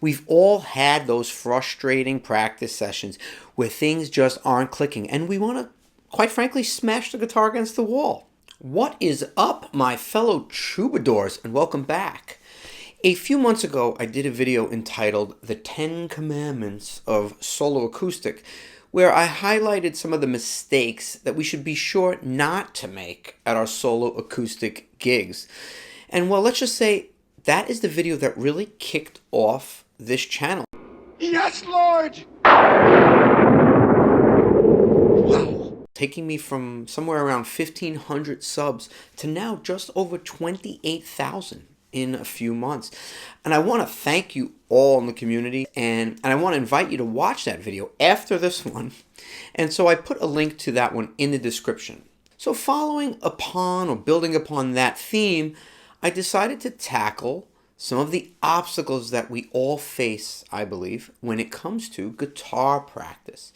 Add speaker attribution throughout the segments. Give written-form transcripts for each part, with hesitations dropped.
Speaker 1: We've all had those frustrating practice sessions where things just aren't clicking and we want to, quite frankly, smash the guitar against the wall. What is up, my fellow troubadours, and welcome back. A few months ago, I did a video entitled The 10 Commandments of Solo Acoustic, where I highlighted some of the mistakes that we should be sure not to make at our solo acoustic gigs. And well, let's just say that is the video that really kicked off this channel.
Speaker 2: Yes, Lord!
Speaker 1: Wow. Taking me from somewhere around 1,500 subs to now just over 28,000 in a few months. And I want to thank you all in the community, and I want to invite you to watch that video after this one. And so I put a link to that one in the description. So following upon or building upon that theme, I decided to tackle some of the obstacles that we all face, I believe, when it comes to guitar practice.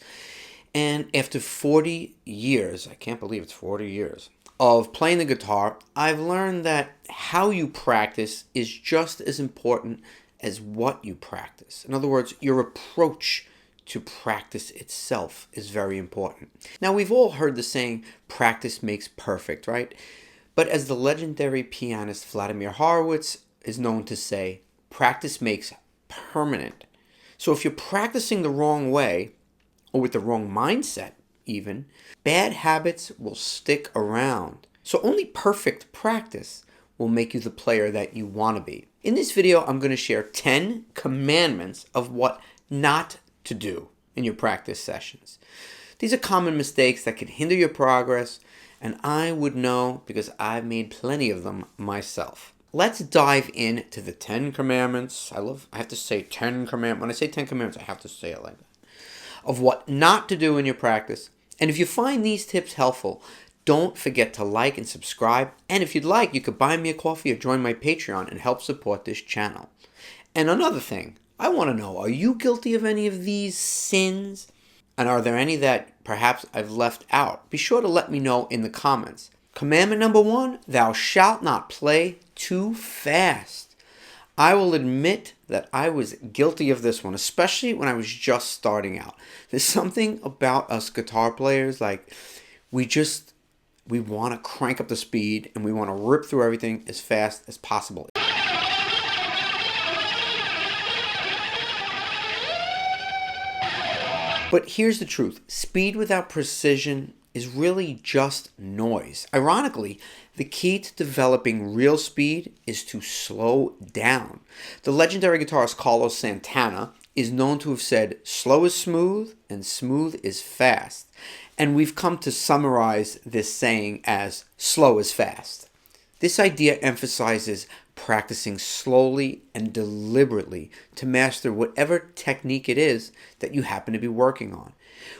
Speaker 1: And after 40 years, I can't believe it's 40 years, of playing the guitar, I've learned that how you practice is just as important as what you practice. In other words, your approach to practice itself is very important. Now, we've all heard the saying, practice makes perfect, right? But as the legendary pianist Vladimir Horowitz is known to say, practice makes permanent. So if you're practicing the wrong way, or with the wrong mindset even, bad habits will stick around. So only perfect practice will make you the player that you want to be. In this video, I'm going to share 10 commandments of what not to do in your practice sessions. These are common mistakes that can hinder your progress, and I would know because I've made plenty of them myself. Let's dive into the 10 commandments. I have to say 10 commandments. When I say 10 commandments, I have to say it like that. Of what not to do in your practice. And if you find these tips helpful, don't forget to like and subscribe. And if you'd like, you could buy me a coffee or join my Patreon and help support this channel. And another thing, I want to know, are you guilty of any of these sins? And are there any that perhaps I've left out? Be sure to let me know in the comments. Commandment number 1, thou shalt not play too fast. I will admit that I was guilty of this one, especially when I was just starting out. There's something about us guitar players, like we want to crank up the speed and we want to rip through everything as fast as possible. But here's the truth. Speed without precision is really just noise. Ironically, the key to developing real speed is to slow down. The legendary guitarist Carlos Santana is known to have said, slow is smooth and smooth is fast. And we've come to summarize this saying as slow is fast. This idea emphasizes practicing slowly and deliberately to master whatever technique it is that you happen to be working on.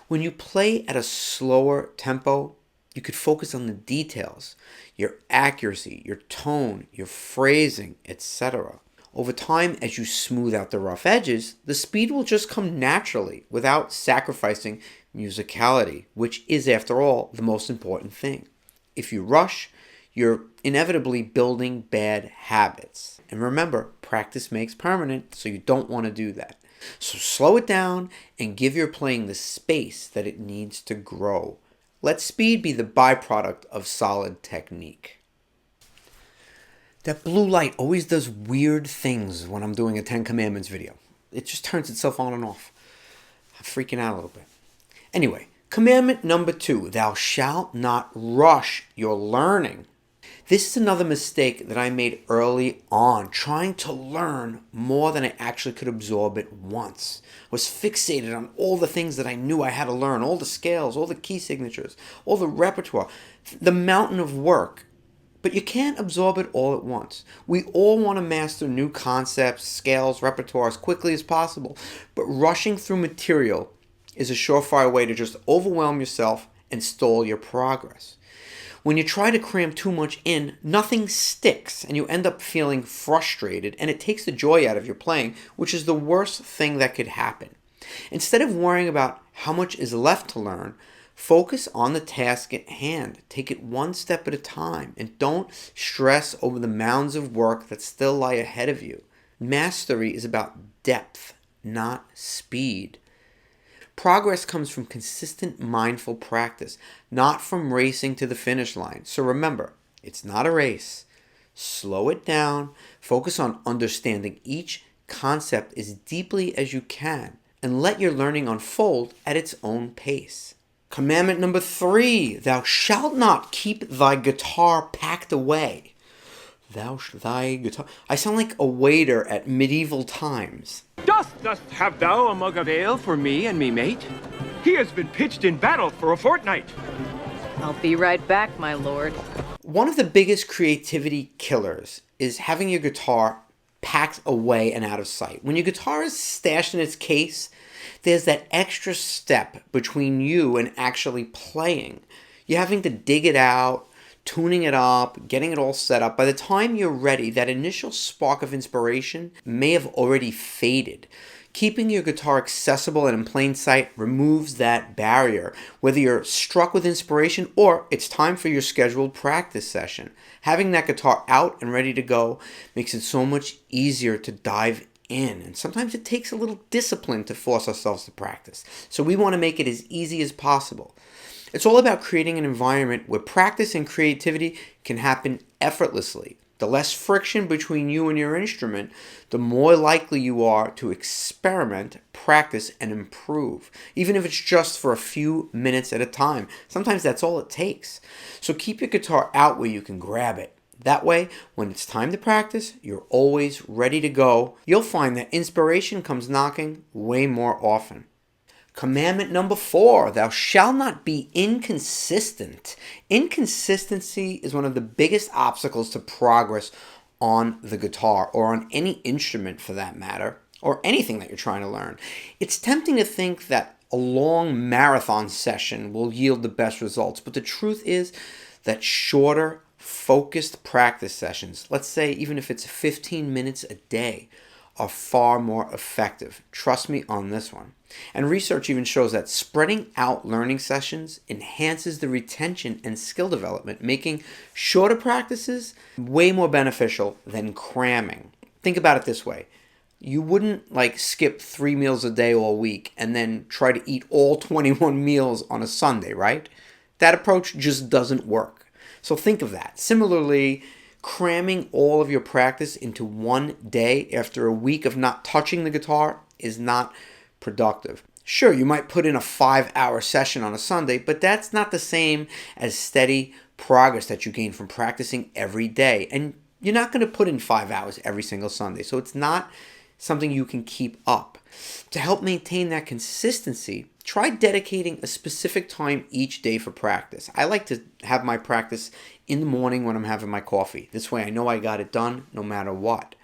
Speaker 1: When you play at a slower tempo, you could focus on the details, your accuracy, your tone, your phrasing, etc. Over time, as you smooth out the rough edges, the speed will just come naturally without sacrificing musicality, which is, after all, the most important thing. If you rush, you're inevitably building bad habits. And remember, practice makes permanent, so you don't want to do that. So slow it down and give your playing the space that it needs to grow. Let speed be the byproduct of solid technique. That blue light always does weird things when I'm doing a 10 Commandments video. It just turns itself on and off. I'm freaking out a little bit. Anyway, commandment number 2, thou shalt not rush your learning. This is another mistake that I made early on, trying to learn more than I actually could absorb at once. I was fixated on all the things that I knew I had to learn, all the scales, all the key signatures, all the repertoire, the mountain of work. But you can't absorb it all at once. We all want to master new concepts, scales, repertoire as quickly as possible, but rushing through material is a surefire way to just overwhelm yourself and stall your progress. When you try to cram too much in, nothing sticks and you end up feeling frustrated and it takes the joy out of your playing, which is the worst thing that could happen. Instead of worrying about how much is left to learn, focus on the task at hand. Take it one step at a time and don't stress over the mounds of work that still lie ahead of you. Mastery is about depth, not speed. Progress comes from consistent mindful practice, not from racing to the finish line. So remember, it's not a race. Slow it down, focus on understanding each concept as deeply as you can, and let your learning unfold at its own pace. Commandment number 3, thou shalt not keep thy guitar packed away. Thy guitar. I sound like a waiter at medieval times.
Speaker 3: Dost have thou a mug of ale for me and me mate? He has been pitched in battle for a fortnight.
Speaker 4: I'll be right back, my lord.
Speaker 1: One of the biggest creativity killers is having your guitar packed away and out of sight. When your guitar is stashed in its case, there's that extra step between you and actually playing. You're having to dig it out, tuning it up, getting it all set up. By the time you're ready, that initial spark of inspiration may have already faded. Keeping your guitar accessible and in plain sight removes that barrier, whether you're struck with inspiration or it's time for your scheduled practice session. Having that guitar out and ready to go makes it so much easier to dive in. And sometimes it takes a little discipline to force ourselves to practice. So we want to make it as easy as possible. It's all about creating an environment where practice and creativity can happen effortlessly. The less friction between you and your instrument, the more likely you are to experiment, practice, and improve, even if it's just for a few minutes at a time. Sometimes that's all it takes. So keep your guitar out where you can grab it. That way, when it's time to practice, you're always ready to go. You'll find that inspiration comes knocking way more often. Commandment number 4, thou shalt not be inconsistent. Inconsistency is one of the biggest obstacles to progress on the guitar, or on any instrument for that matter, or anything that you're trying to learn. It's tempting to think that a long marathon session will yield the best results, but the truth is that shorter, focused practice sessions, let's say even if it's 15 minutes a day, are far more effective. Trust me on this one. And research even shows that spreading out learning sessions enhances the retention and skill development, making shorter practices way more beneficial than cramming. Think about it this way. You wouldn't skip 3 meals a day all week and then try to eat all 21 meals on a Sunday, right? That approach just doesn't work. So think of that. Similarly, cramming all of your practice into one day after a week of not touching the guitar is not productive. Sure, you might put in a 5-hour session on a Sunday, but that's not the same as steady progress that you gain from practicing every day. And you're not going to put in 5 hours every single Sunday, so it's not something you can keep up. To help maintain that consistency, try dedicating a specific time each day for practice. I like to have my practice in the morning when I'm having my coffee. This way I know I got it done no matter what.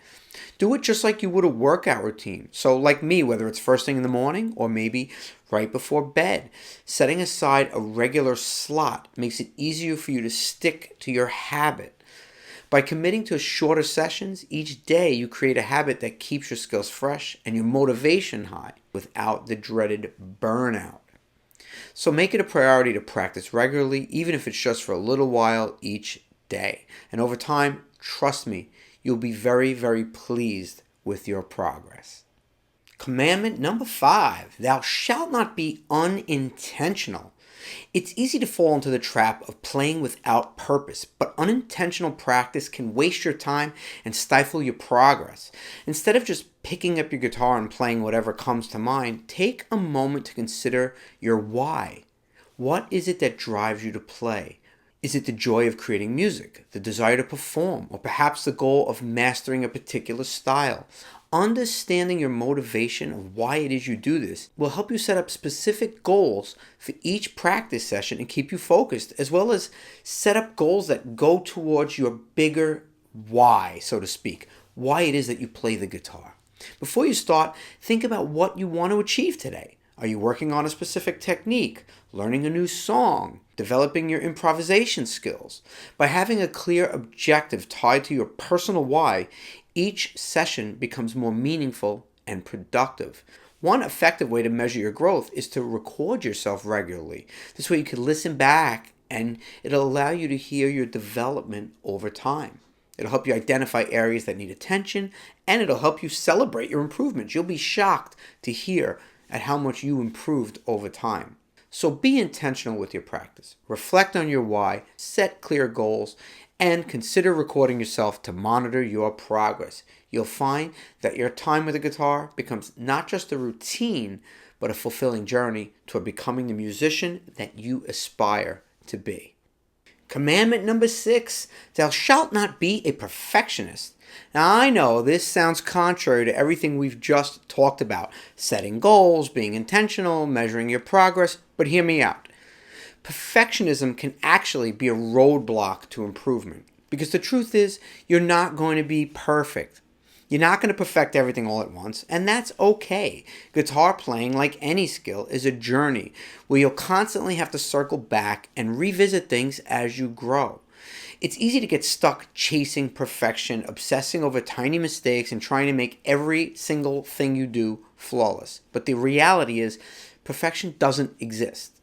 Speaker 1: Do it just like you would a workout routine. So like me, whether it's first thing in the morning or maybe right before bed, setting aside a regular slot makes it easier for you to stick to your habit. By committing to shorter sessions each day, you create a habit that keeps your skills fresh and your motivation high without the dreaded burnout. So make it a priority to practice regularly, even if it's just for a little while each day. And over time, trust me, you'll be very, very pleased with your progress. Commandment number 5, thou shalt not be unintentional. It's easy to fall into the trap of playing without purpose, but unintentional practice can waste your time and stifle your progress. Instead of just picking up your guitar and playing whatever comes to mind, take a moment to consider your why. What is it that drives you to play? Is it the joy of creating music, the desire to perform, or perhaps the goal of mastering a particular style? Understanding your motivation of why it is you do this will help you set up specific goals for each practice session and keep you focused, as well as set up goals that go towards your bigger why, so to speak, why it is that you play the guitar. Before you start, think about what you want to achieve today. Are you working on a specific technique, learning a new song, developing your improvisation skills? By having a clear objective tied to your personal why, each session becomes more meaningful and productive. One effective way to measure your growth is to record yourself regularly. This way you can listen back and it'll allow you to hear your development over time. It'll help you identify areas that need attention, and it'll help you celebrate your improvements. You'll be shocked to hear at how much you improved over time. So be intentional with your practice. Reflect on your why, set clear goals, and consider recording yourself to monitor your progress. You'll find that your time with the guitar becomes not just a routine, but a fulfilling journey toward becoming the musician that you aspire to be. Commandment number 6, thou shalt not be a perfectionist. Now I know this sounds contrary to everything we've just talked about, setting goals, being intentional, measuring your progress, but hear me out. Perfectionism can actually be a roadblock to improvement because the truth is you're not going to be perfect. You're not going to perfect everything all at once, and that's okay. Guitar playing, like any skill, is a journey where you'll constantly have to circle back and revisit things as you grow. It's easy to get stuck chasing perfection, obsessing over tiny mistakes, and trying to make every single thing you do flawless. But the reality is, perfection doesn't exist.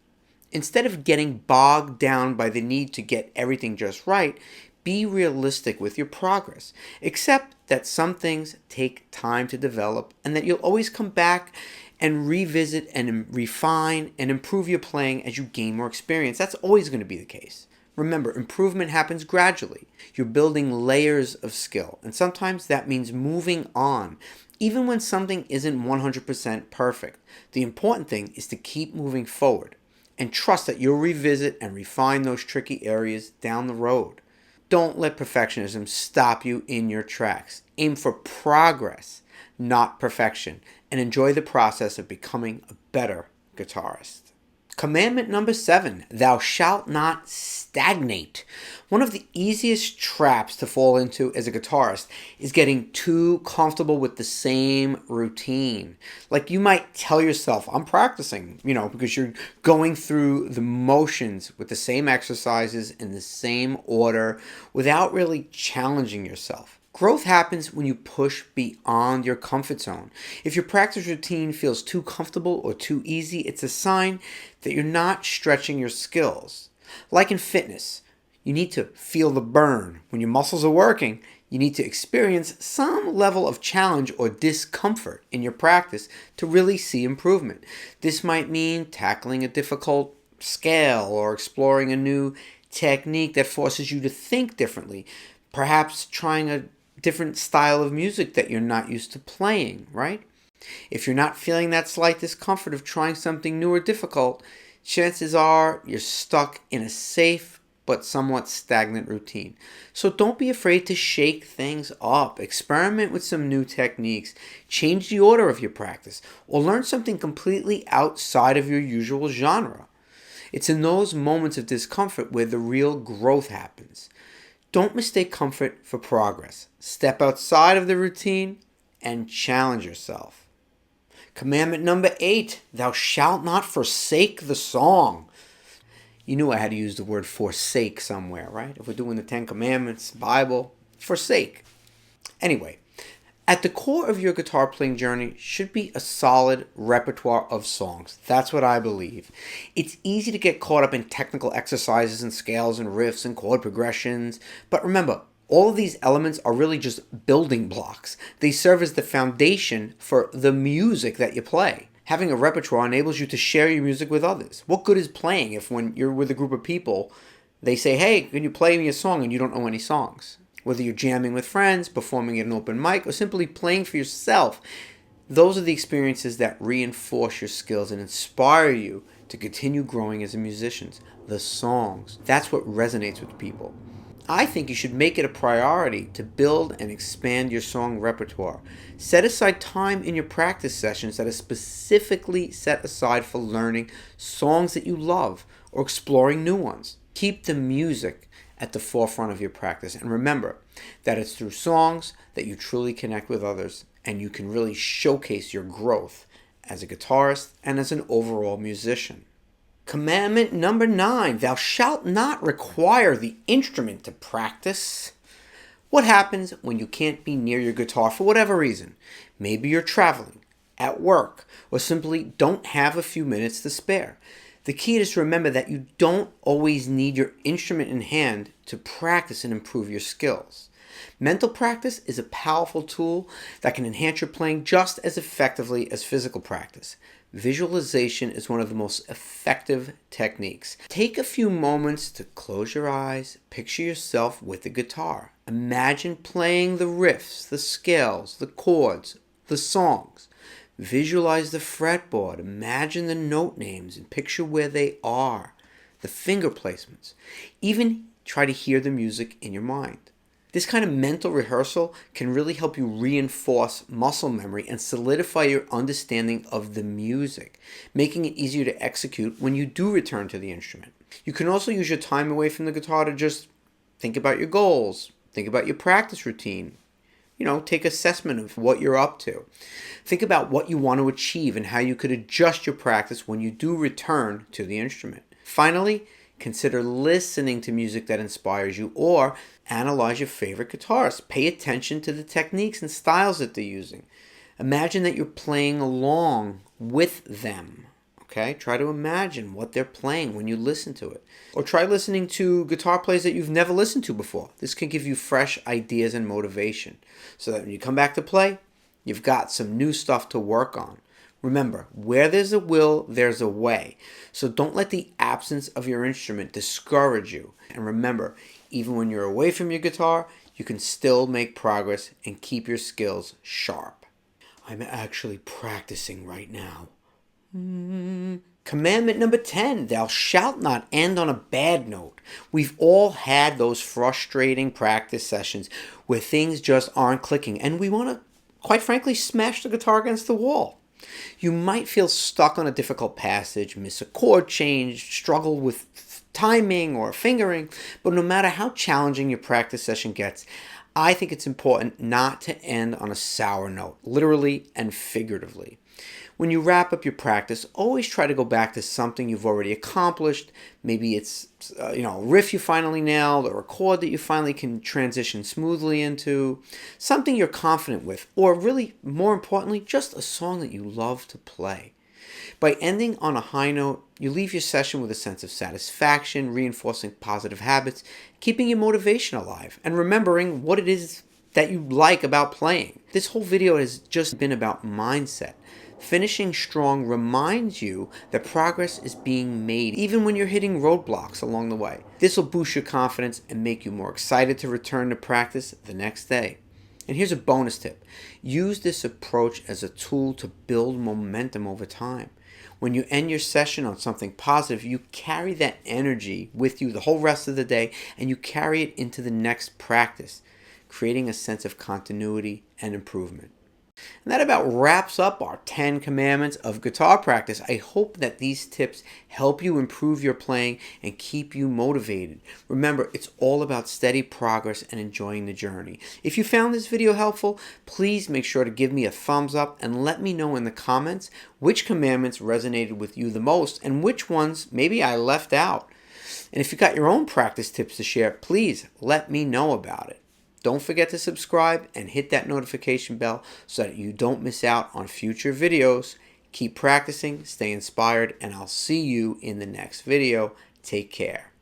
Speaker 1: Instead of getting bogged down by the need to get everything just right, be realistic with your progress. Accept that some things take time to develop and that you'll always come back and revisit and refine and improve your playing as you gain more experience. That's always going to be the case. Remember, improvement happens gradually. You're building layers of skill, and sometimes that means moving on, even when something isn't 100% perfect. The important thing is to keep moving forward and trust that you'll revisit and refine those tricky areas down the road. Don't let perfectionism stop you in your tracks. Aim for progress, not perfection, and enjoy the process of becoming a better guitarist. Commandment number 7, thou shalt not stagnate. One of the easiest traps to fall into as a guitarist is getting too comfortable with the same routine. Like you might tell yourself, I'm practicing, because you're going through the motions with the same exercises in the same order without really challenging yourself. Growth happens when you push beyond your comfort zone. If your practice routine feels too comfortable or too easy, it's a sign that you're not stretching your skills. Like in fitness, you need to feel the burn. When your muscles are working, you need to experience some level of challenge or discomfort in your practice to really see improvement. This might mean tackling a difficult scale or exploring a new technique that forces you to think differently. Perhaps trying a different style of music that you're not used to playing, right? If you're not feeling that slight discomfort of trying something new or difficult, chances are you're stuck in a safe but somewhat stagnant routine. So don't be afraid to shake things up. Experiment with some new techniques. Change the order of your practice, or learn something completely outside of your usual genre. It's in those moments of discomfort where the real growth happens. Don't mistake comfort for progress. Step outside of the routine and challenge yourself. Commandment number 8, thou shalt not forsake the song. You knew I had to use the word forsake somewhere, right? If we're doing the 10 Commandments, Bible, forsake. Anyway, at the core of your guitar playing journey should be a solid repertoire of songs. That's what I believe. It's easy to get caught up in technical exercises and scales and riffs and chord progressions, but remember, all of these elements are really just building blocks. They serve as the foundation for the music that you play. Having a repertoire enables you to share your music with others. What good is playing if when you're with a group of people, they say, hey, can you play me a song, and you don't know any songs? Whether you're jamming with friends, performing at an open mic, or simply playing for yourself, those are the experiences that reinforce your skills and inspire you to continue growing as a musician. The songs, that's what resonates with people. I think you should make it a priority to build and expand your song repertoire. Set aside time in your practice sessions that are specifically set aside for learning songs that you love or exploring new ones. Keep the music at the forefront of your practice, and remember that it's through songs that you truly connect with others and you can really showcase your growth as a guitarist and as an overall musician. Commandment number 9, thou shalt not require the instrument to practice. What happens when you can't be near your guitar for whatever reason? Maybe you're traveling, at work, or simply don't have a few minutes to spare. The key is to remember that you don't always need your instrument in hand to practice and improve your skills. Mental practice is a powerful tool that can enhance your playing just as effectively as physical practice. Visualization is one of the most effective techniques. Take a few moments to close your eyes, picture yourself with the guitar. Imagine playing the riffs, the scales, the chords, the songs. Visualize the fretboard, imagine the note names and picture where they are, the finger placements. Even try to hear the music in your mind. This kind of mental rehearsal can really help you reinforce muscle memory and solidify your understanding of the music, making it easier to execute when you do return to the instrument. You can also use your time away from the guitar to just think about your goals, think about your practice routine. Take assessment of what you're up to. Think about what you want to achieve and how you could adjust your practice when you do return to the instrument. Finally, consider listening to music that inspires you or analyze your favorite guitarists. Pay attention to the techniques and styles that they're using. Imagine that you're playing along with them. Okay? Try to imagine what they're playing when you listen to it. Or try listening to guitar players that you've never listened to before. This can give you fresh ideas and motivation so that when you come back to play, you've got some new stuff to work on. Remember, where there's a will, there's a way. So don't let the absence of your instrument discourage you. And remember, even when you're away from your guitar, you can still make progress and keep your skills sharp. I'm actually practicing right now. Commandment number 10, thou shalt not end on a bad note. We've all had those frustrating practice sessions where things just aren't clicking and we want to, quite frankly, smash the guitar against the wall. You might feel stuck on a difficult passage, miss a chord change, struggle with timing or fingering, but no matter how challenging your practice session gets, I think it's important not to end on a sour note, literally and figuratively. When you wrap up your practice, always try to go back to something you've already accomplished. Maybe it's a riff you finally nailed or a chord that you finally can transition smoothly into, something you're confident with, or really, more importantly, just a song that you love to play. By ending on a high note, you leave your session with a sense of satisfaction, reinforcing positive habits, keeping your motivation alive, and remembering what it is that you like about playing. This whole video has just been about mindset. Finishing strong reminds you that progress is being made even when you're hitting roadblocks along the way. This will boost your confidence and make you more excited to return to practice the next day. And here's a bonus tip. Use this approach as a tool to build momentum over time. When you end your session on something positive, you carry that energy with you the whole rest of the day and you carry it into the next practice, creating a sense of continuity and improvement. And that about wraps up our 10 commandments of guitar practice. I hope that these tips help you improve your playing and keep you motivated. Remember, it's all about steady progress and enjoying the journey. If you found this video helpful, please make sure to give me a thumbs up and let me know in the comments which commandments resonated with you the most and which ones maybe I left out. And if you got your own practice tips to share, please let me know about it. Don't forget to subscribe and hit that notification bell so that you don't miss out on future videos. Keep practicing, stay inspired, and I'll see you in the next video. Take care.